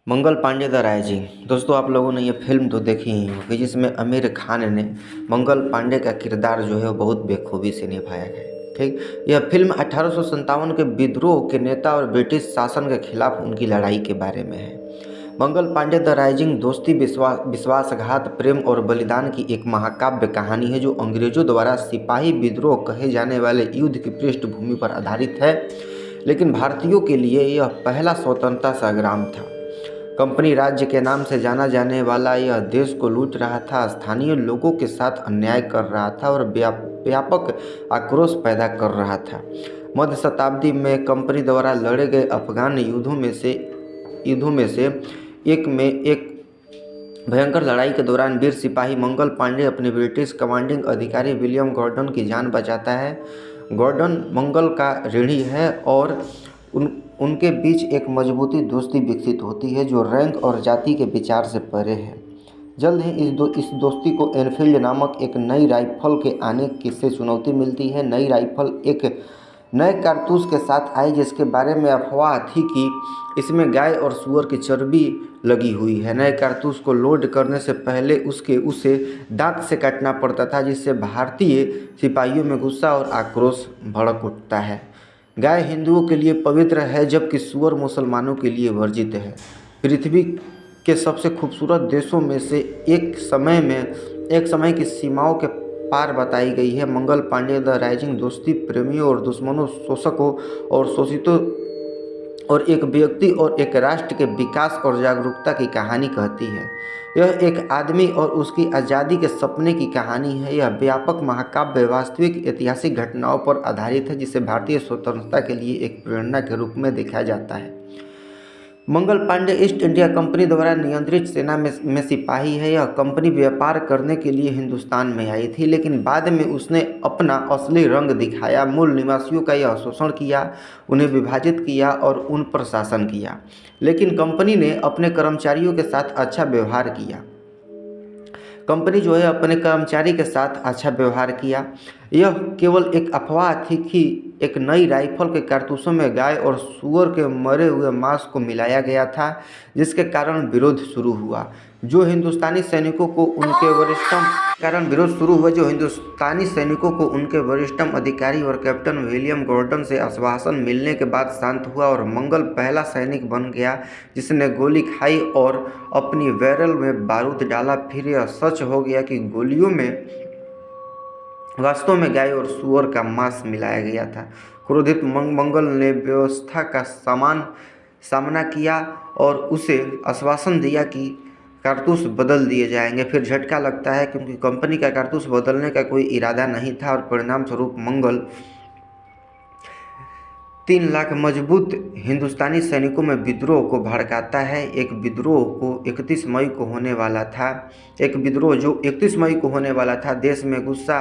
Mangal Pandey the rising. दोस्तों, आप लोगों ने ये फिल्म तो देखी ही होगी जिसमें आमिर खान ने मंगल पांडे का किरदार जो है वो बहुत बेखूबी से निभाया है। ठीक, यह फिल्म 1857 के विद्रोह के नेता और ब्रिटिश शासन के खिलाफ उनकी लड़ाई के बारे में है। मंगल पांडे द राइजिंग दोस्ती, विश्वासघात, प्रेम और बलिदान की एक महाकाव्य कहानी है जो अंग्रेजों द्वारा सिपाही विद्रोह कहे जाने वाले युद्ध की पृष्ठभूमि पर आधारित है। लेकिन भारतीयों के लिए यह पहला स्वतंत्रता संग्राम था। कंपनी राज्य के नाम से जाना जाने वाला यह देश को लूट रहा था, स्थानीय लोगों के साथ अन्याय कर रहा था और व्यापक आक्रोश पैदा कर रहा था। मध्य शताब्दी में कंपनी द्वारा लड़े गए अफगान युद्धों में से एक भयंकर लड़ाई के दौरान वीर सिपाही मंगल पांडे अपने ब्रिटिश कमांडिंग अधिकारी विलियम गॉर्डन की जान बचाता है। गॉर्डन मंगल का ऋणी है और उनके बीच एक मजबूती दोस्ती विकसित होती है जो रैंक और जाति के विचार से परे है। जल्द ही इस दोस्ती को एनफील्ड नामक एक नई राइफल के आने से चुनौती मिलती है। नई राइफल एक नए कारतूस के साथ आई जिसके बारे में अफवाह थी कि इसमें गाय और सूअर की चर्बी लगी हुई है। नए कारतूस को लोड करने से पहले उसे दांत से काटना पड़ता था, जिससे भारतीय सिपाहियों में गुस्सा और आक्रोश भड़क उठता है। गाय हिंदुओं के लिए पवित्र है जबकि सूअर मुसलमानों के लिए वर्जित है। पृथ्वी के सबसे खूबसूरत देशों में से एक समय की सीमाओं के पार बताई गई है। मंगल पांडे द राइजिंग दोस्ती, प्रेमियों और दुश्मनों, शोषकों और शोषितों और एक व्यक्ति और एक राष्ट्र के विकास और जागरूकता की कहानी कहती है। यह एक आदमी और उसकी आज़ादी के सपने की कहानी है। यह व्यापक महाकाव्य वास्तविक ऐतिहासिक घटनाओं पर आधारित है जिसे भारतीय स्वतंत्रता के लिए एक प्रेरणा के रूप में देखा जाता है। Mangal Pandey east India company द्वारा नियंत्रित सेना में सिपाही है। यह कंपनी व्यापार करने के लिए हिंदुस्तान में आई थी, लेकिन बाद में उसने अपना असली रंग दिखाया। मूल निवासियों का यह शोषण किया, उन्हें विभाजित किया और उन पर शासन किया। लेकिन कंपनी ने अपने कर्मचारियों के साथ अच्छा व्यवहार किया। कंपनी जो है अपने कर्मचारी के साथ अच्छा व्यवहार किया। यह केवल एक अफवाह थी कि एक नई राइफल के कारतूसों में गाय और सूअर के मरे हुए मांस को मिलाया गया था, जिसके कारण विरोध शुरू हुआ जो हिंदुस्तानी सैनिकों को उनके वरिष्ठतम अधिकारी और कैप्टन विलियम गॉर्डन से आश्वासन मिलने के बाद शांत हुआ और मंगल पहला सैनिक बन गया जिसने गोली खाई और अपनी बैरल में बारूद डाला। फिर यह सच हो गया कि गोलियों में वास्तव में गाय और सूअर का मांस मिलाया गया था। क्रोधित मंगल ने व्यवस्था का सामना किया और उसे आश्वासन दिया कि कारतूस बदल दिए जाएंगे। फिर झटका लगता है क्योंकि कंपनी का कारतूस बदलने का कोई इरादा नहीं था और परिणाम स्वरूप मंगल 3 लाख मजबूत हिंदुस्तानी सैनिकों में विद्रोह को भड़काता है। एक विद्रोह जो 31 मई को होने वाला था। देश में गुस्सा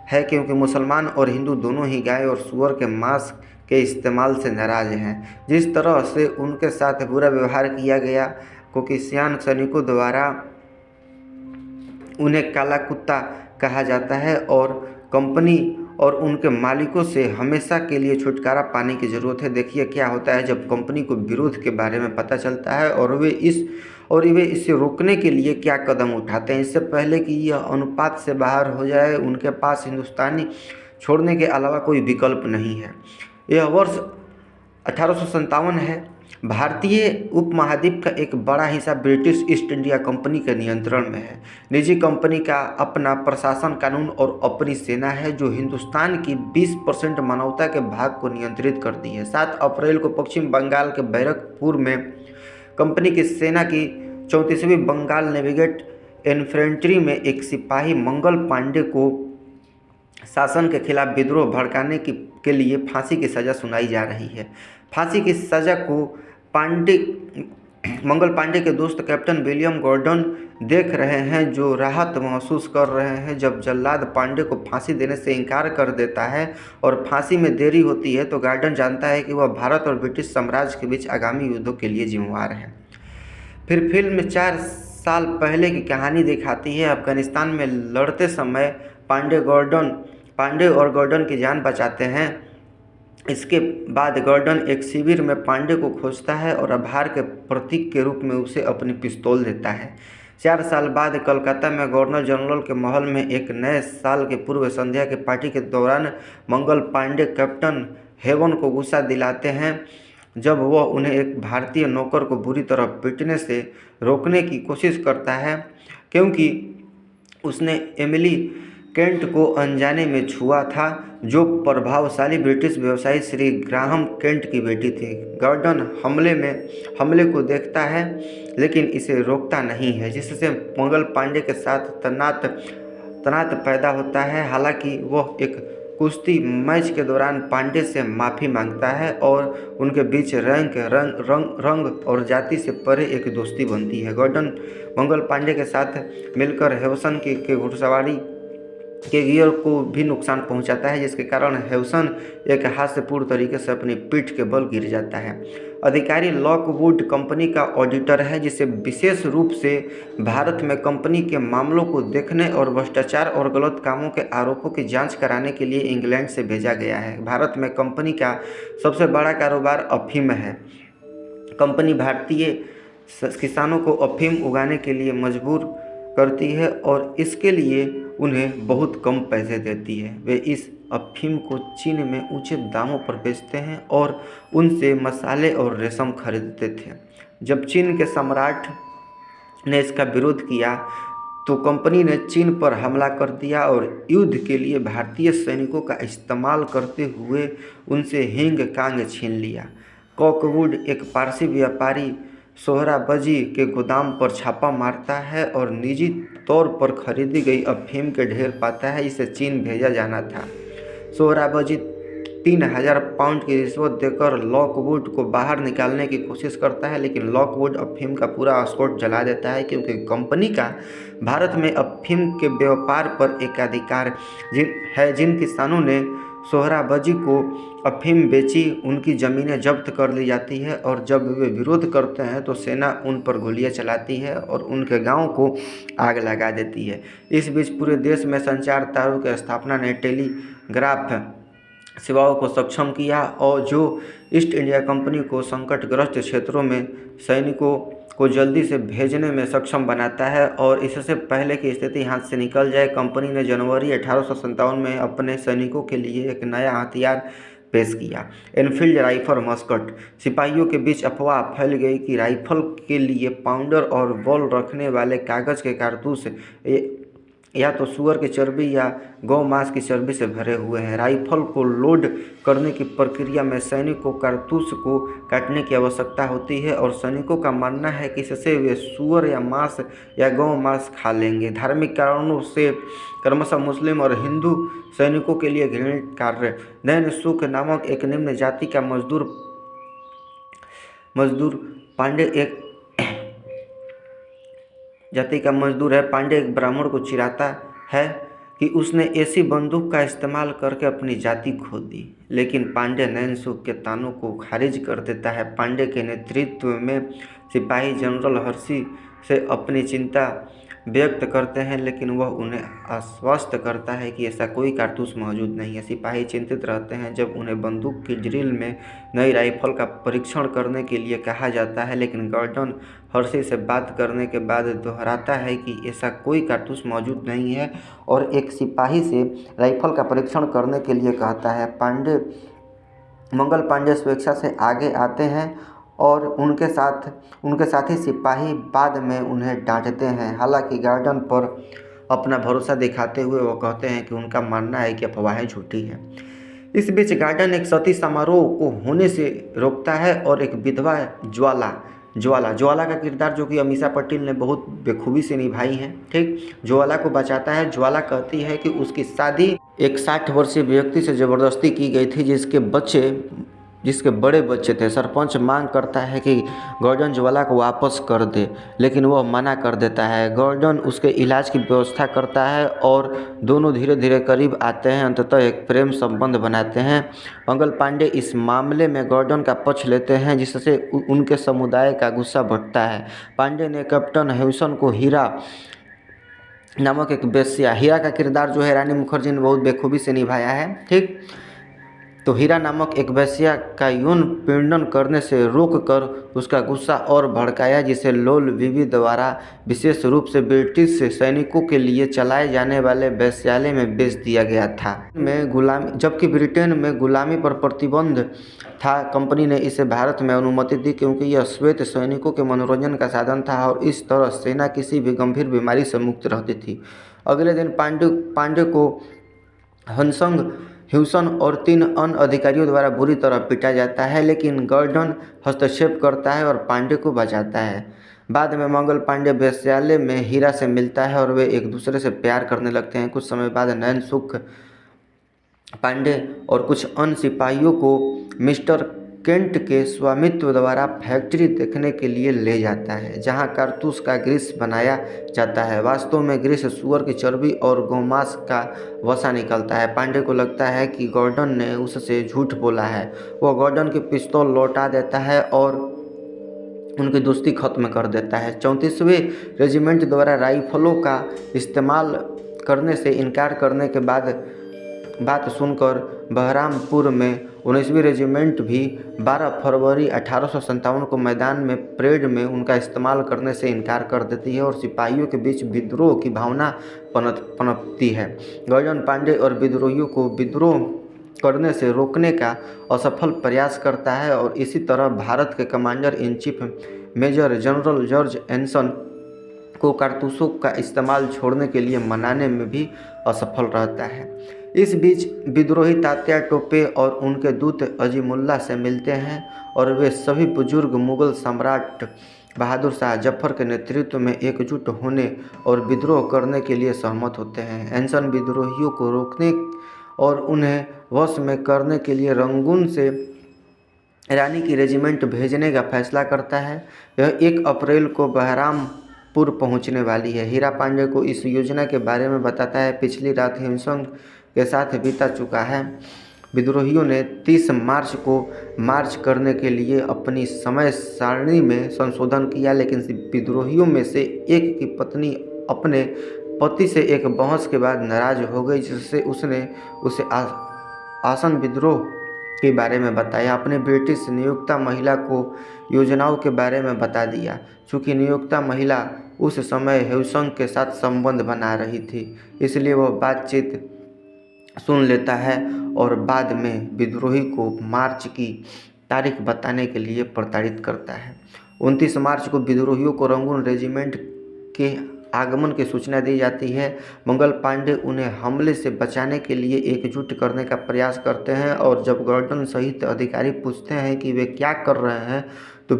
है क्योंकि मुसलमान और हिंदू दोनों ही गाय और सूअर के मांस के इस्तेमाल से नाराज हैं। जिस तरह से उनके साथ बुरा व्यवहार किया गया, कोकिसियान सैनिकों द्वारा उन्हें काला कुत्ता कहा जाता है और कंपनी और उनके मालिकों से हमेशा के लिए छुटकारा पाने की ज़रूरत है। देखिए क्या होता है जब कंपनी को विरोध के बारे में पता चलता है और वे इसे रोकने के लिए क्या कदम उठाते हैं। इससे पहले कि यह अनुपात से बाहर हो जाए, उनके पास हिंदुस्तानी छोड़ने के अलावा कोई विकल्प नहीं है। यह वर्ष 1857 है। भारतीय उपमहाद्वीप का एक बड़ा हिस्सा ब्रिटिश ईस्ट इंडिया कंपनी के नियंत्रण में है। निजी कंपनी का अपना प्रशासन, कानून और अपनी सेना है जो हिंदुस्तान की 20% मानवता के भाग को नियंत्रित करती है। 7 अप्रैल को पश्चिम बंगाल के बैरकपुर में कंपनी की सेना की 34वीं बंगाल नेविगेट इन्फेंट्री में एक सिपाही मंगल पांडे को शासन के खिलाफ विद्रोह भड़काने के लिए फांसी की सज़ा सुनाई जा रही है। फांसी की सज़ा को मंगल पांडे के दोस्त कैप्टन विलियम गॉर्डन देख रहे हैं जो राहत महसूस कर रहे हैं। जब जल्लाद पांडे को फांसी देने से इनकार कर देता है और फांसी में देरी होती है तो गॉर्डन जानता है कि वह भारत और ब्रिटिश साम्राज्य के बीच आगामी युद्धों के लिए जिम्मेवार है। फिर फिल्म 4 साल पहले की कहानी दिखाती है। अफगानिस्तान में लड़ते समय पांडे और गॉर्डन की जान बचाते हैं इसके बाद गॉर्डन एक शिविर में पांडे को खोजता है और आभार के प्रतीक के रूप में उसे अपनी पिस्तौल देता है। 4 साल बाद कलकत्ता में गवर्नर जनरल के महल में एक नए साल के पूर्व संध्या की पार्टी के दौरान मंगल पांडे कैप्टन हेवन को गुस्सा दिलाते हैं जब वह उन्हें एक भारतीय नौकर को बुरी तरह पीटने से रोकने की कोशिश करता है, क्योंकि उसने एमिली केंट को अनजाने में छुआ था, जो प्रभावशाली ब्रिटिश व्यवसायी श्री ग्राहम केंट की बेटी थी। गॉर्डन हमले को देखता है लेकिन इसे रोकता नहीं है, जिससे मंगल पांडे के साथ तनात पैदा होता है। हालांकि वह एक कुश्ती मैच के दौरान पांडे से माफ़ी मांगता है और उनके बीच रंग और जाति से परे एक दोस्ती बनती है। गॉर्डन मंगल पांडे के साथ मिलकर हेवसन के घुड़सवारी के गियर को भी नुकसान पहुंचाता है, जिसके कारण हेवसन एक हास्यपूर्ण तरीके से अपनी पीठ के बल गिर जाता है। अधिकारी लॉकवुड कंपनी का ऑडिटर है, जिसे विशेष रूप से भारत में कंपनी के मामलों को देखने और भ्रष्टाचार और गलत कामों के आरोपों की जांच कराने के लिए इंग्लैंड से भेजा गया है। भारत में कंपनी का सबसे बड़ा कारोबार अफीम है। कंपनी भारतीय किसानों को अफीम उगाने के लिए मजबूर करती है और इसके लिए उन्हें बहुत कम पैसे देती है। वे इस अफीम को चीन में ऊंचे दामों पर बेचते हैं और उनसे मसाले और रेशम खरीदते थे। जब चीन के सम्राट ने इसका विरोध किया तो कंपनी ने चीन पर हमला कर दिया और युद्ध के लिए भारतीय सैनिकों का इस्तेमाल करते हुए उनसे हिंग कांग छीन लिया। कॉकवुड एक पारसी व्यापारी सोहराबजी के गोदाम पर छापा मारता है और निजी तौर पर खरीदी गई अफीम के ढेर पाता है, जिसे चीन भेजा जाना था। सोहराबजी 3000 पाउंड की रिश्वत देकर लॉकवुड को बाहर निकालने की कोशिश करता है, लेकिन लॉकवुड अफीम का पूरा स्टॉक जला देता है, क्योंकि कंपनी का भारत में अफीम के व्यापार पर एकाधिकार है। जिन किसानों ने सोहराबजी को अफीम बेची उनकी ज़मीनें जब्त कर ली जाती है और जब वे विरोध करते हैं तो सेना उन पर गोलियां चलाती है और उनके गांव को आग लगा देती है। इस बीच पूरे देश में संचार तारों की स्थापना ने टेलीग्राफ सेवाओं को सक्षम किया और जो ईस्ट इंडिया कंपनी को संकटग्रस्त क्षेत्रों में सैनिकों को जल्दी से भेजने में सक्षम बनाता है और इससे पहले कि स्थिति हाथ से निकल जाए, कंपनी ने जनवरी 1857 में अपने सैनिकों के लिए एक नया हथियार पेश किया, एनफील्ड राइफल मस्कट। सिपाहियों के बीच अफवाह फैल गई कि राइफल के लिए पाउडर और बॉल रखने वाले कागज़ के कारतूस या तो सूअर की चर्बी या गौ मांस की चर्बी से भरे हुए हैं। राइफल को लोड करने की प्रक्रिया में सैनिक को कारतूस को काटने की आवश्यकता होती है और सैनिकों का मानना है कि इससे वे सूअर या मांस या गौ मांस खा लेंगे। धार्मिक कारणों से क्रमशः मुस्लिम और हिंदू सैनिकों के लिए घृणित कार्य। नैन सुख नामक एक निम्न जाति का मजदूर है। पांडे एक ब्राह्मण को चिढ़ाता है कि उसने ऐसी बंदूक का इस्तेमाल करके अपनी जाति खो दी, लेकिन पांडे नैनसुख के तानों को खारिज कर देता है। पांडे के नेतृत्व में सिपाही जनरल हर्षी से अपनी चिंता व्यक्त करते हैं, लेकिन वह उन्हें आश्वस्त करता है कि ऐसा कोई कारतूस मौजूद नहीं है। सिपाही चिंतित रहते हैं जब उन्हें बंदूक की ड्रिल में नई राइफल का परीक्षण करने के लिए कहा जाता है, लेकिन गॉर्डन हर्षी से बात करने के बाद दोहराता है कि ऐसा कोई कारतूस मौजूद नहीं है और एक सिपाही से राइफल का परीक्षण करने के लिए कहता है। मंगल पांडे स्वेच्छा से आगे आते हैं और उनके साथी सिपाही बाद में उन्हें डांटते हैं। हालांकि गॉर्डन पर अपना भरोसा दिखाते हुए वो कहते हैं कि उनका मानना है कि अफवाहें झूठी हैं। इस बीच गॉर्डन एक सती समारोह को होने से रोकता है और एक विधवा ज्वाला का किरदार जो कि अमीषा पटेल ने बहुत बेखूबी से निभाई है, ठीक, ज्वाला को बचाता है। ज्वाला कहती है कि उसकी शादी एक 60 वर्षीय व्यक्ति से ज़बरदस्ती की गई थी जिसके बड़े बच्चे थे। सरपंच मांग करता है कि गॉर्डन ज्वाला को वापस कर दे, लेकिन वह मना कर देता है। गॉर्डन उसके इलाज की व्यवस्था करता है और दोनों धीरे धीरे करीब आते हैं, अंततः एक प्रेम संबंध बनाते हैं। मंगल पांडे इस मामले में गॉर्डन का पक्ष लेते हैं, जिससे उनके समुदाय का गुस्सा बढ़ता है। पांडे ने कैप्टन हेवसन को हीरा नामक एक वेश्या, हीरा का किरदार जो है रानी मुखर्जी ने बहुत बेखूबी से निभाया है, ठीक। तो हीरा नामक एक वेश्या का यौन पीड़न करने से रोककर उसका गुस्सा और भड़काया, जिसे लोल विवि द्वारा विशेष रूप से ब्रिटिश सैनिकों के लिए चलाए जाने वाले वेश्यालय में बेच दिया गया था। जबकि ब्रिटेन में गुलामी पर प्रतिबंध था, कंपनी ने इसे भारत में अनुमति दी क्योंकि यह श्वेत सैनिकों के मनोरंजन का साधन था और इस तरह सेना किसी भी गंभीर बीमारी से मुक्त रहती थी। अगले दिन पांडे को ह्यूसन और 3 अन्य अधिकारियों द्वारा बुरी तरह पीटा जाता है, लेकिन गॉर्डन हस्तक्षेप करता है और पांडे को बचाता है। बाद में मंगल पांडे वेश्यालय में हीरा से मिलता है और वे एक दूसरे से प्यार करने लगते हैं। कुछ समय बाद नैनसुख पांडे और कुछ अन्य सिपाहियों को मिस्टर केंट के स्वामित्व द्वारा फैक्ट्री देखने के लिए ले जाता है, जहां कारतूस का ग्रीस बनाया जाता है। वास्तव में ग्रीस सुअर की चर्बी और गोमांस का वसा निकलता है। पांडे को लगता है कि गॉर्डन ने उससे झूठ बोला है। वह गॉर्डन की पिस्तौल लौटा देता है और उनकी दोस्ती खत्म कर देता है। 34वें रेजिमेंट द्वारा राइफलों का इस्तेमाल करने से इनकार करने के बाद बात सुनकर बहरामपुर में 19वीं रेजिमेंट भी 12 फरवरी 1857 को मैदान में परेड में उनका इस्तेमाल करने से इनकार कर देती है और सिपाहियों के बीच विद्रोह की भावना पनपती है। गॉर्डन पांडे और विद्रोहियों को विद्रोह करने से रोकने का असफल प्रयास करता है और इसी तरह भारत के commander in chief major general George Anson को कारतूसों का इस्तेमाल छोड़ने के लिए मनाने में भी असफल रहता है। इस बीच विद्रोही तात्या टोपे और उनके दूत अजीमुल्ला से मिलते हैं और वे सभी बुजुर्ग मुगल सम्राट बहादुर शाह जफर के नेतृत्व में एकजुट होने और विद्रोह करने के लिए सहमत होते हैं। एंसन विद्रोहियों को रोकने और उन्हें वश में करने के लिए रंगून से रानी की रेजिमेंट भेजने का फैसला करता है। यह 1 अप्रैल को बहरामपुर पहुंचने वाली है। हीरा पांडे को इस योजना के बारे में बताता है। पिछली रात हिमसंग के साथ बीता चुका है। विद्रोहियों ने 30 मार्च को मार्च करने के लिए अपनी समय सारणी में संशोधन किया, लेकिन विद्रोहियों में से एक की पत्नी अपने पति से एक बहस के बाद नाराज हो गई, जिससे उसने उसे आसन विद्रोह के बारे में बताया। अपने ब्रिटिश नियोक्ता महिला को योजनाओं के बारे में बता दिया। चूँकि नियोक्ता महिला उस समय ह्यूसन के साथ संबंध बना रही थी, इसलिए वह बातचीत सुन लेता है और बाद में विद्रोही को मार्च की तारीख बताने के लिए प्रताड़ित करता है। 29 मार्च को विद्रोहियों को रंगून रेजिमेंट के आगमन की सूचना दी जाती है। मंगल पांडे उन्हें हमले से बचाने के लिए एकजुट करने का प्रयास करते हैं और जब गॉर्डन सहित अधिकारी पूछते हैं कि वे क्या कर रहे हैं, तो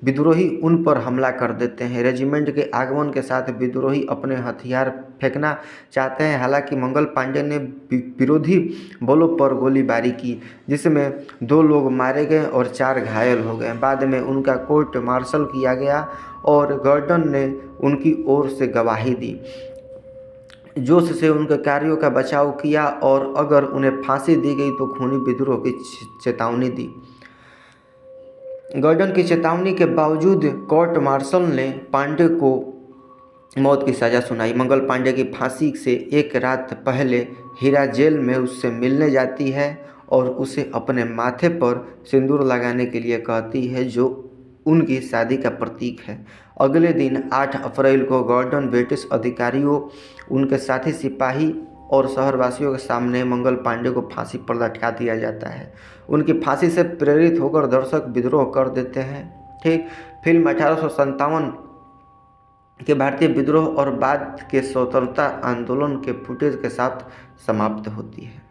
विद्रोही उन पर हमला कर देते हैं। रेजिमेंट के आगमन के साथ विद्रोही अपने हथियार फेंकना चाहते हैं। हालांकि मंगल पांडे ने विरोधी बलों पर गोलीबारी की, जिसमें 2 लोग मारे गए और 4 घायल हो गए। बाद में उनका कोर्ट मार्शल किया गया और गॉर्डन ने उनकी ओर से गवाही दी, जोश से उनके कार्यों का बचाव किया और अगर उन्हें फांसी दी गई तो खूनी विद्रोह की चेतावनी दी। गॉर्डन की चेतावनी के बावजूद कोर्ट मार्शल ने पांडे को मौत की सज़ा सुनाई। मंगल पांडे की फांसी से एक रात पहले हीरा जेल में उससे मिलने जाती है और उसे अपने माथे पर सिंदूर लगाने के लिए कहती है, जो उनकी शादी का प्रतीक है। अगले दिन 8 अप्रैल को गॉर्डन ब्रिटिश अधिकारियों, उनके साथी सिपाही और शहरवासियों के सामने मंगल पांडे को फांसी पर लटका दिया जाता है। उनकी फांसी से प्रेरित होकर दर्शक विद्रोह कर देते हैं। ठीक, फिल्म 1857 के भारतीय विद्रोह और बाद के स्वतंत्रता आंदोलन के फुटेज के साथ समाप्त होती है।